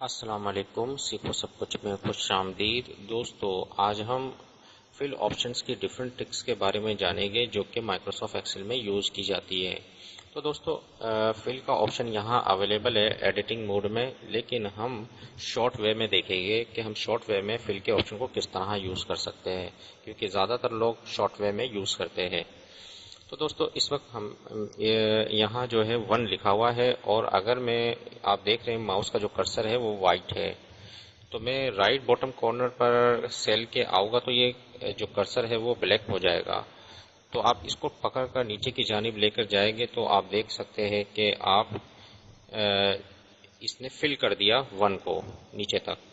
السلام علیکم، سیکھو سب کچھ میں خوش آمدید دوستو۔ آج ہم فل آپشنز کی ڈیفرنٹ ٹرکس کے بارے میں جانیں گے جو کہ مائکروسافٹ ایکسل میں یوز کی جاتی ہے۔ تو دوستو، فل کا آپشن یہاں اویلیبل ہے ایڈیٹنگ موڈ میں، لیکن ہم شارٹ وے میں دیکھیں گے کہ ہم شارٹ وے میں فل کے آپشن کو کس طرح یوز کر سکتے ہیں، کیونکہ زیادہ تر لوگ شارٹ وے میں یوز کرتے ہیں۔ تو دوستو، اس وقت ہم یہاں جو ہے 1 لکھا ہوا ہے، اور اگر آپ دیکھ رہے ہیں ماؤس کا جو کرسر ہے وہ وائٹ ہے، تو میں رائٹ باٹم کارنر پر سیل کے آؤں گا تو یہ جو کرسر ہے وہ بلیک ہو جائے گا۔ تو آپ اس کو پکڑ کر نیچے کی جانب لے کر جائیں گے تو آپ دیکھ سکتے ہیں کہ آپ اس نے فل کر دیا 1 کو نیچے تک۔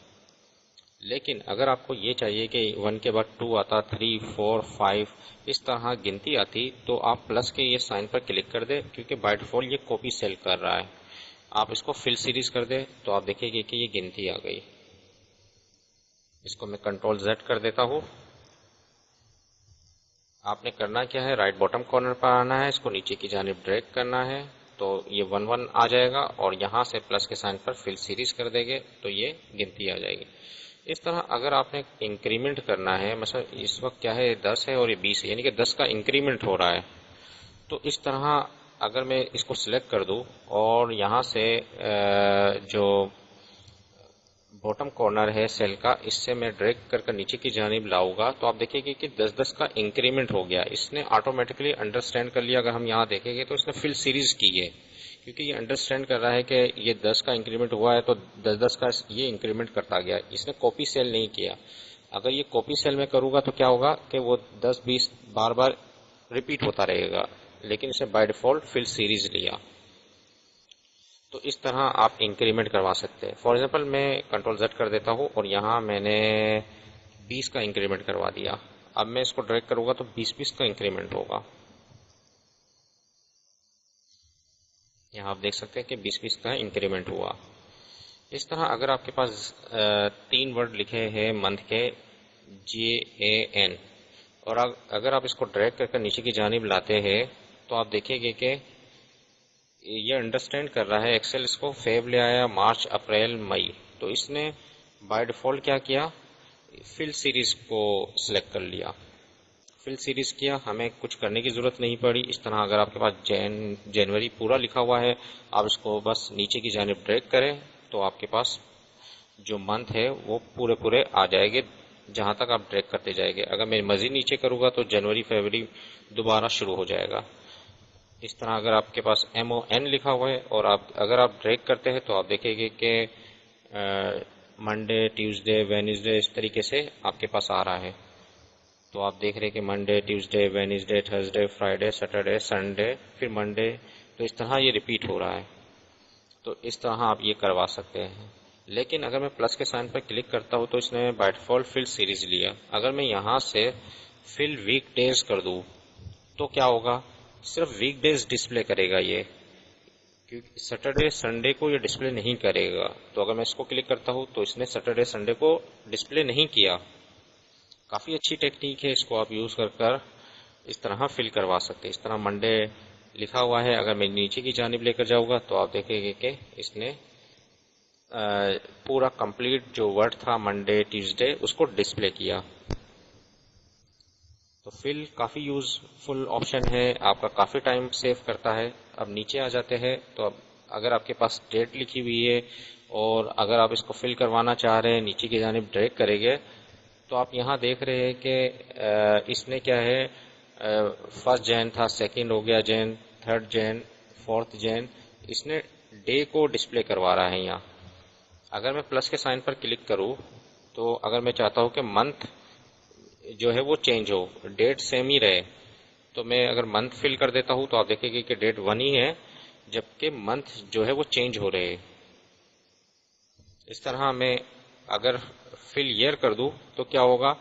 لیکن اگر آپ کو یہ چاہیے کہ 1 کے بعد 2 آتا، 3 4 5 اس طرح گنتی آتی، تو آپ پلس کے یہ سائن پر کلک کر دیں، کیونکہ بائی ڈیفالٹ یہ کاپی سیل کر رہا ہے۔ آپ اس کو فل سیریز کر دیں تو آپ دیکھیں گے کہ یہ گنتی آ گئی۔ اس کو میں کنٹرول Z کر دیتا ہوں۔ آپ نے کرنا کیا ہے، رائٹ باٹم کارنر پر آنا ہے، اس کو نیچے کی جانب ڈریگ کرنا ہے تو یہ 1 1 آ جائے گا، اور یہاں سے پلس کے سائن پر فل سیریز کر دیں گے تو یہ گنتی آ جائے گی۔ اس طرح اگر آپ نے انکریمنٹ کرنا ہے، مثلا اس وقت کیا ہے 10 ہے اور یہ 20 ہے، یعنی کہ 10 کا انکریمنٹ ہو رہا ہے، تو اس طرح اگر میں اس کو سلیکٹ کر دوں اور یہاں سے جو باٹم کارنر ہے سیل کا، اس سے میں ڈریگ کر نیچے کی جانب لاؤں گا تو آپ دیکھیں گے کہ 10 کا انکریمنٹ ہو گیا۔ اس نے آٹومیٹکلی انڈرسٹینڈ کر لیا۔ اگر ہم یہاں دیکھیں گے تو اس نے فل سیریز کی ہے، کیونکہ یہ انڈرسٹینڈ کر رہا ہے کہ یہ 10 کا انکریمنٹ ہوا ہے تو 10 کا یہ انکریمنٹ کرتا گیا۔ اس نے کاپی سیل نہیں کیا۔ اگر یہ کاپی سیل میں کروں گا تو کیا ہوگا کہ وہ 10 20 بار بار ریپیٹ ہوتا رہے گا، لیکن اسے بائی ڈیفالٹ فل سیریز لیا۔ تو اس طرح آپ انکریمنٹ کروا سکتے ہیں۔ فار ایگزامپل میں کنٹرول Z کر دیتا ہوں اور یہاں میں نے 20 کا انکریمنٹ کروا دیا۔ اب میں اس کو ڈریگ کروں گا تو 20 کا انکریمنٹ ہوگا۔ یہاں آپ دیکھ سکتے ہیں کہ 20 کا انکریمنٹ ہوا۔ اس طرح اگر آپ کے پاس 3 ورڈ لکھے ہیں منتھ کے JAN، اور اگر آپ اس کو ڈریگ کر نیچے کی جانب لاتے ہیں تو آپ دیکھیں گے کہ یہ انڈرسٹینڈ کر رہا ہے، ایکسل اس کو فیب لے آیا، مارچ اپریل مئی، تو اس نے بائی ڈیفالٹ کیا کیا، فل سیریز کو سلیکٹ کر لیا۔ فل سیریز کیا، ہمیں کچھ کرنے کی ضرورت نہیں پڑی۔ اس طرح اگر آپ کے پاس جنوری پورا لکھا ہوا ہے، آپ اس کو بس نیچے کی جانب ڈریگ کریں تو آپ کے پاس جو منتھ ہے وہ پورے آ جائے گے جہاں تک آپ ڈریگ کرتے جائیں گے۔ اگر میں مزید نیچے کروں گا تو جنوری فروری دوبارہ شروع ہو جائے گا۔ اس طرح اگر آپ کے پاس MON لکھا ہوا ہے اور اگر آپ ڈریگ کرتے ہیں تو آپ دیکھیں گے کہ منڈے ٹیوزڈے وینسڈے اس طریقے سے آپ کے پاس آ رہا ہے۔ تو آپ دیکھ رہے ہیں کہ Monday Tuesday Wednesday Thursday Friday Saturday Sunday پھر منڈے، تو اس طرح یہ ریپیٹ ہو رہا ہے۔ تو اس طرح آپ یہ کروا سکتے ہیں۔ لیکن اگر میں پلس کے سائن پر کلک کرتا ہوں تو اس نے بائی ڈیفالٹ فل سیریز لیا۔ اگر میں یہاں سے فل ویک ڈیز کر دوں تو کیا ہوگا، صرف ویک ڈیز ڈسپلے کرے گا یہ، کیونکہ سیٹرڈے سنڈے کو یہ ڈسپلے نہیں کرے گا۔ تو اگر میں اس کو کلک کرتا ہوں تو اس نے سیٹرڈے سنڈے کو ڈسپلے نہیں کیا۔ کافی اچھی ٹیکنیک ہے، اس کو آپ یوز کر اس طرح فل کروا سکتے ہیں۔ اس طرح منڈے لکھا ہوا ہے، اگر میں نیچے کی جانب لے کر جاؤں گا تو آپ دیکھیں گے کہ اس نے پورا کمپلیٹ جو ورڈ تھا منڈے ٹیوزڈے اس کو ڈسپلے کیا۔ تو فل کافی یوزفل آپشن ہے، آپ کا کافی ٹائم سیو کرتا ہے۔ اب نیچے آ جاتے ہیں تو اب اگر آپ کے پاس ڈیٹ لکھی ہوئی ہے اور اگر آپ اس کو فل کروانا چاہ رہے ہیں، نیچے کی جانب ڈریگ کریں گے تو آپ یہاں دیکھ رہے ہیں کہ اس نے کیا ہے، 1 جن تھا، 2 ہو گیا جن، 3 جن، 4 جن، اس نے ڈے کو ڈسپلے کروا رہا ہے یہاں۔ اگر میں پلس کے سائن پر کلک کروں تو اگر میں چاہتا ہوں کہ منتھ جو ہے وہ چینج ہو، ڈیٹ سیم ہی رہے، تو میں اگر منتھ فل کر دیتا ہوں تو آپ دیکھیں گے کہ ڈیٹ 1 ہی ہے، جبکہ منتھ جو ہے وہ چینج ہو رہے ہیں۔ اس طرح میں اگر فل ایئر کر دوں تو کیا ہوگا،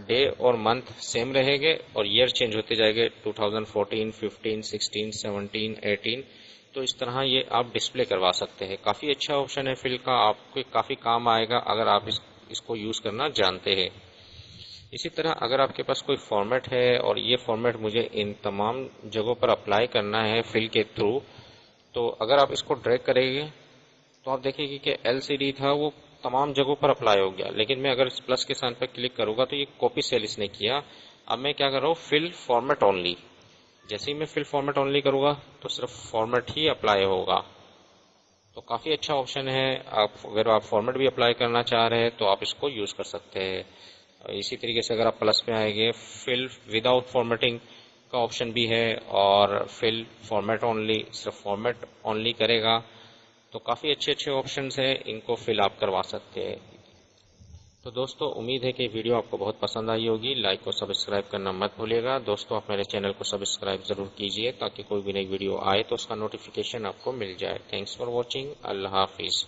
ڈے اور منتھ سیم رہیں گے اور ایئر چینج ہوتے جائے گے، 2014 15 16 17 18۔ تو اس طرح یہ آپ ڈسپلے کروا سکتے ہیں۔ کافی اچھا آپشن ہے فل کا، آپ کو کافی کام آئے گا اگر آپ اس کو یوز کرنا جانتے ہیں۔ اسی طرح اگر آپ کے پاس کوئی فارمیٹ ہے اور یہ فارمیٹ مجھے ان تمام جگہوں پر اپلائی کرنا ہے فل کے تھرو، تو اگر آپ اس کو ڈریگ کریں گے تو آپ دیکھیں گے کہ LCD تھا وہ تمام جگہوں پر اپلائی ہو گیا، لیکن میں اگر اس پلس کے سائن پر کلک کروں گا تو یہ کاپی سیل اس نے کیا. اب میں کیا کر رہا ہوں، فل فارمیٹ اونلی. جیسے ہی میں فل فارمیٹ اونلی کروں گا تو صرف فارمیٹ ہی اپلائی ہوگا. تو کافی اچھا آپشن ہے. اگر آپ فارمیٹ بھی اپلائی کرنا چاہ رہے ہیں تو آپ اس کو یوز کر سکتے ہیں. اسی طریقے سے اگر آپ پلس پہ آئیں گے، فل وداؤٹ فارمیٹنگ کا آپشن بھی ہے، اور فل فارمیٹ اونلی، صرف فارمیٹ اونلی کرے گا. تو کافی اچھے آپشنز ہیں، ان کو فل آپ کروا سکتے ہیں. تو دوستو، امید ہے کہ ویڈیو آپ کو بہت پسند آئی ہوگی. لائک اور سبسکرائب کرنا مت بھولیے گا. دوستو، آپ میرے چینل کو سبسکرائب ضرور کیجئے تاکہ کوئی بھی نئی ویڈیو آئے تو اس کا نوٹیفیکیشن آپ کو مل جائے. Thanks for watching. اللہ حافظ.